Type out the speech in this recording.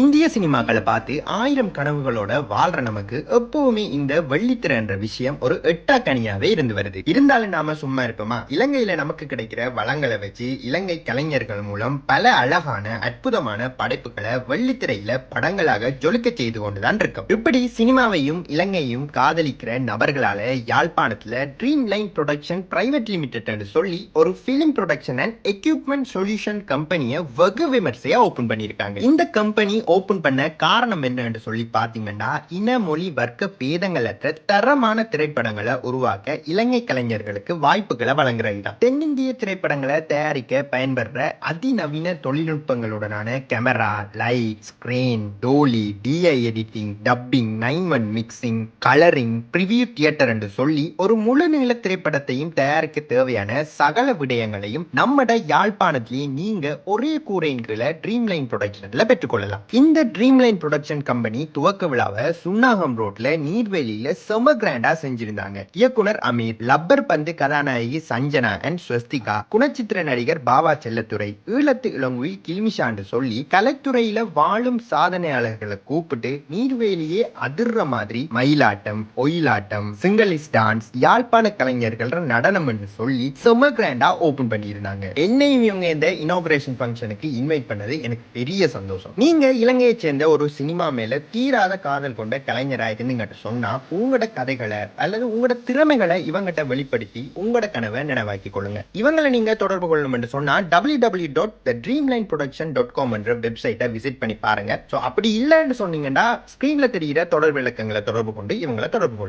இந்திய சினிமாக்களை பார்த்து ஆயிரம் கனவுகளோட வாழ்ற நமக்கு எப்பவுமே இந்த வெள்ளித்திரை என்ற விஷயம் ஒரு எட்டாக்கனியாவே இருந்து வருது. இருந்தாலும் நாம சும்மா இருப்போமா? இலங்கையில நமக்கு கிடைக்கிற வளங்களை வச்சு இலங்கை கலைஞர்கள் மூலம் பல அழகான அற்புதமான படைப்புகளை வெள்ளித்திரையில படங்களாக ஜொலிக்க செய்து கொண்டுதான் இருக்கும். இப்படி சினிமாவையும் இலங்கையும் காதலிக்கிற நபர்களால யாழ்ப்பாணத்துல dream line production private limited என்று சொல்லி ஒரு film production and equipment solution கம்பெனியை வெகு விமர்சையா ஓபன் பண்ணியிருக்காங்க. இந்த கம்பெனி ஓபன் பண்ண காரணம் என்னன்னு சொல்லி பாத்தீங்கன்னா, இன மொழி வர்க்க பேதங்களற்ற தரமான திரைப்படங்களை உருவாக்க இலங்கை கலைஞர்களுக்கு வாய்ப்புகளை வழங்குறது. தென்னிந்திய திரைப்படங்களை தயாரிக்க பயன்படுற அதிநவீன தொழில்நுட்பங்களுடனான camera, light, screen, dolly, DI editing, dubbing, 9:1 mixing, colouring, preview theatre என்று சொல்லி ஒரு முழு நீள திரைப்படத்தையும் தயாரிக்க தேவையான சகல விடயங்களையும் நம்மட யாழ்ப்பாணத்திலேயே நீங்க ஒரே கூரையின் கீழ ட்ரீம் லைன் ப்ரொடக்ஷன்ல பெற்றுக்கொள்ளலாம். இந்த ட்ரீம் லைன் ப்ரொடக்ஷன் கம்பெனி துவக்க விழாவை சுன்னாகம் ரோட்ல நீர்வேலியில செம கிராண்டா செஞ்சிருந்தாங்க. இயக்குனர் அமீர், லப்பர் பந்து கதாநாயகி சஞ்சனா அண்ட் ஸ்வஸ்திகா, குணச்சித்திர நடிகர் பாபா செல்லத்துறை, ஈழத்து இளங்குயில் கில்மிஷான்னு சொல்லி கலைத்துறையில வாழும் சாதனையாளர்களை கூப்பிட்டு நீர்வேலியே அதிர்ற மாதிரி மயிலாட்டம், ஒயிலாட்டம், சிங்களீஸ் டான்ஸ், யாழ்ப்பாண கலைஞர்கள் நடனம் என்று சொல்லி செம கிராண்டா ஓபன் பண்ணியிருந்தாங்க. என்னையும் இவங்க இந்த இனாகுரேஷன் ஃபங்க்ஷனுக்கு இன்வைட் பண்ணது எனக்கு பெரிய சந்தோஷம். நீங்க இலங்கையை சேர்ந்த ஒரு சினிமா மேல தீராத காதல் கொண்ட கலைஞராக இருந்துகிட்ட சொன்னா உங்களோட கதைகளை அல்லது உங்களோட திறமைகளை இவங்கிட்ட வெளிப்படுத்தி உங்களோட கனவை நினைவாக்கி கொள்ளுங்க. இவங்களை நீங்க தொடர்பு கொள்ளணும் என்று சொன்னா www.thedreamlineproduction.com என்ற வெப்சைட்டை விசிட் பண்ணி பாருங்க. அப்படி இல்லைன்னு சொன்னீங்கன்னா ஸ்கிரீன்ல தெரிகிற தொடர்பு விளக்கங்களை தொடர்பு கொண்டு இவங்களை தொடர்பு கொள்ளுங்க.